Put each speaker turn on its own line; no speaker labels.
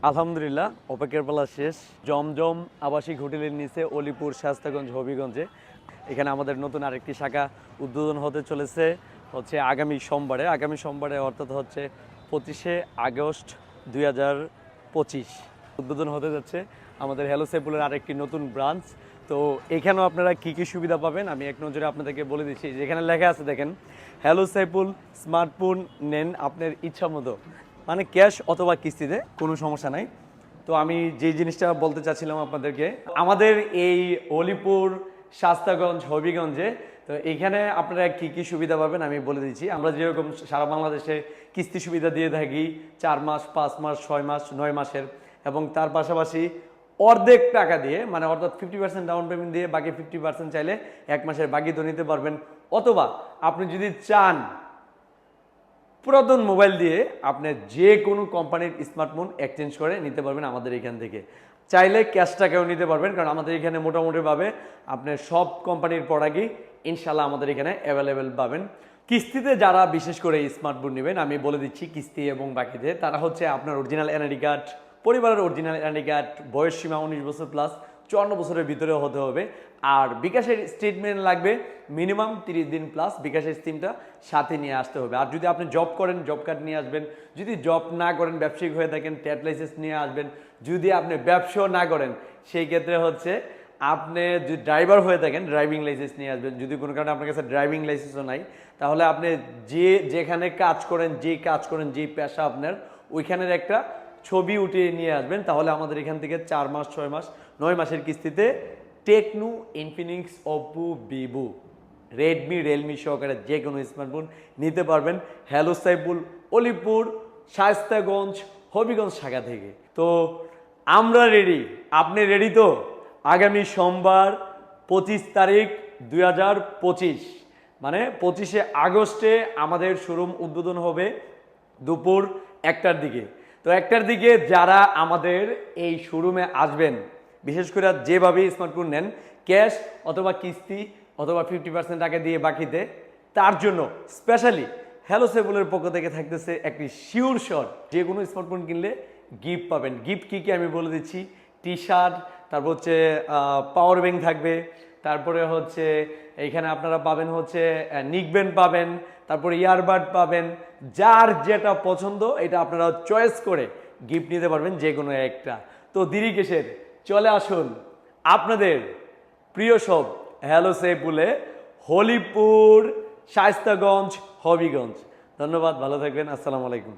আলহামদুলিল্লাহ অপেক্ষার পালা শেষ। জমজম আবাসিক হোটেলের নিচে অলিপুর শাস্তাগঞ্জ হবিগঞ্জে এখানে আমাদের নতুন আরেকটি শাখা উদ্বোধন হতে চলেছে আগামী সোমবারে অর্থাৎ হচ্ছে 25শে আগস্ট 2025 উদ্বোধন হতে যাচ্ছে আমাদের হ্যালো সাইফুলের আরেকটি নতুন ব্রাঞ্চ। তো এখানেও আপনারা কী কী সুবিধা পাবেন আমি এক নজরে আপনাদেরকে বলে দিচ্ছি। যেখানে লেখা আছে দেখেন, হ্যালো সাইফুল স্মার্টফোন নেন আপনার ইচ্ছা মতো, মানে ক্যাশ অথবা কিস্তিতে, কোনো সমস্যা নাই। তো আমি যে জিনিসটা বলতে চাচ্ছিলাম আপনাদেরকে, আমাদের এই অলিপুর শাস্তাগঞ্জ হবিগঞ্জে, তো এইখানে আপনারা কি কি সুবিধা পাবেন আমি বলে দিচ্ছি। আমরা যেরকম সারা বাংলাদেশে কিস্তি সুবিধা দিয়ে থাকি 4 মাস, 5 মাস, 6 মাস, 9 মাসের, এবং তার পাশাপাশি অর্ধেক টাকা দিয়ে, মানে অর্থাৎ 50% ডাউন পেমেন্ট দিয়ে বাকি 50% চাইলে 1 মাসের বাকি তো নিতে পারবেন। অথবা আপনি যদি চান পুরাতন মোবাইল দিয়ে আপনি যে কোনো কোম্পানির স্মার্টফোন এক্সচেঞ্জ করে নিতে পারবেন আমাদের এখান থেকে। চাইলে ক্যাশ টাকাও নিতে পারবেন, কারণ আমাদের এখানে মোটামুটিভাবে আপনি সব কোম্পানির প্রোডাক্টই ইনশাল্লাহ আমাদের এখানে অ্যাভেলেবেল পাবেন। কিস্তিতে যারা বিশেষ করে স্মার্টফোন নেবেন, আমি বলে দিচ্ছি কিস্তি এবং বাকিতে, তারা হচ্ছে আপনার অরিজিনাল এনআইডি কার্ড, পরিবারের অরিজিনাল এনআইডি কার্ড, বয়স সীমা 19 বছর প্লাস, 54 বছরের ভিতরে হতে হবে। আর বিকাশের স্টেটমেন্ট লাগবে মিনিমাম 30 দিন প্লাস, বিকাশের স্কিমটা সাথে নিয়ে আসতে হবে। আর যদি আপনি জব করেন জব কার্ড নিয়ে আসবেন, যদি জব না করেন ব্যবসায়িক হয়ে থাকেন ট্রেড লাইসেন্স নিয়ে আসবেন, যদি আপনি ব্যবসাও না করেন সেই ক্ষেত্রে হচ্ছে আপনি যদি ড্রাইভার হয়ে থাকেন ড্রাইভিং লাইসেন্স নিয়ে আসবেন। যদি কোনো কারণে আপনার কাছে ড্রাইভিং লাইসেন্সও নাই, তাহলে আপনি যেখানে কাজ করেন যেই পেশা আপনার, ওইখানের একটা ছবি উঠিয়ে নিয়ে আসবেন। তাহলে আমাদের এখান থেকে 4 মাস, 6 মাস, 9 মাসের কিস্তিতে Tecno, Infinix, Oppo, Vivo, Redmi, Realme সহকারে যে কোনো স্মার্টফোন নিতে পারবেন হ্যালো সাইফুল অলিপুর শায়েস্তাগঞ্জ হবিগঞ্জ শাখা থেকে। তো আমরা রেডি, আপনি রেডি তো? আগামী সোমবার 25 তারিখ 2025, মানে 25শে আগস্টে আমাদের শোরুম উদ্বোধন হবে দুপুর 1টার দিকে। তো 1টার দিকে যারা আমাদের এই শোরুমে আসবেন, বিশেষ করে যেভাবে স্মার্টফোন নেন, ক্যাশ অথবা কিস্তি অথবা 50% টাকা দিয়ে বাকিতে, তার জন্য স্পেশালি হ্যালো সাইফুলের পক্ষ থেকে থাকতেছে একটি শিওর শট, যে কোনো স্মার্টফোন কিনলে গিফট পাবেন। গিফট কী কী আমি বলে দিচ্ছি। টি শার্ট, তারপর হচ্ছে পাওয়ার ব্যাংক থাকবে, তারপরে হচ্ছে এইখানে আপনারা পাবেন হচ্ছে নিকব্যান্ড পাবেন, তারপরে ইয়ারবাড পাবেন। যার যেটা পছন্দ এটা আপনারা চয়েস করে গিফট নিতে পারবেন যে কোনো একটা। তো দেরি কিসের, চলে আসুন আপনাদের প্রিয় সব হ্যালো সাইফুলে হলিপুর শায়েস্তাগঞ্জ হবিগঞ্জ। ধন্যবাদ, ভালো থাকবেন, আসসালামু আলাইকুম।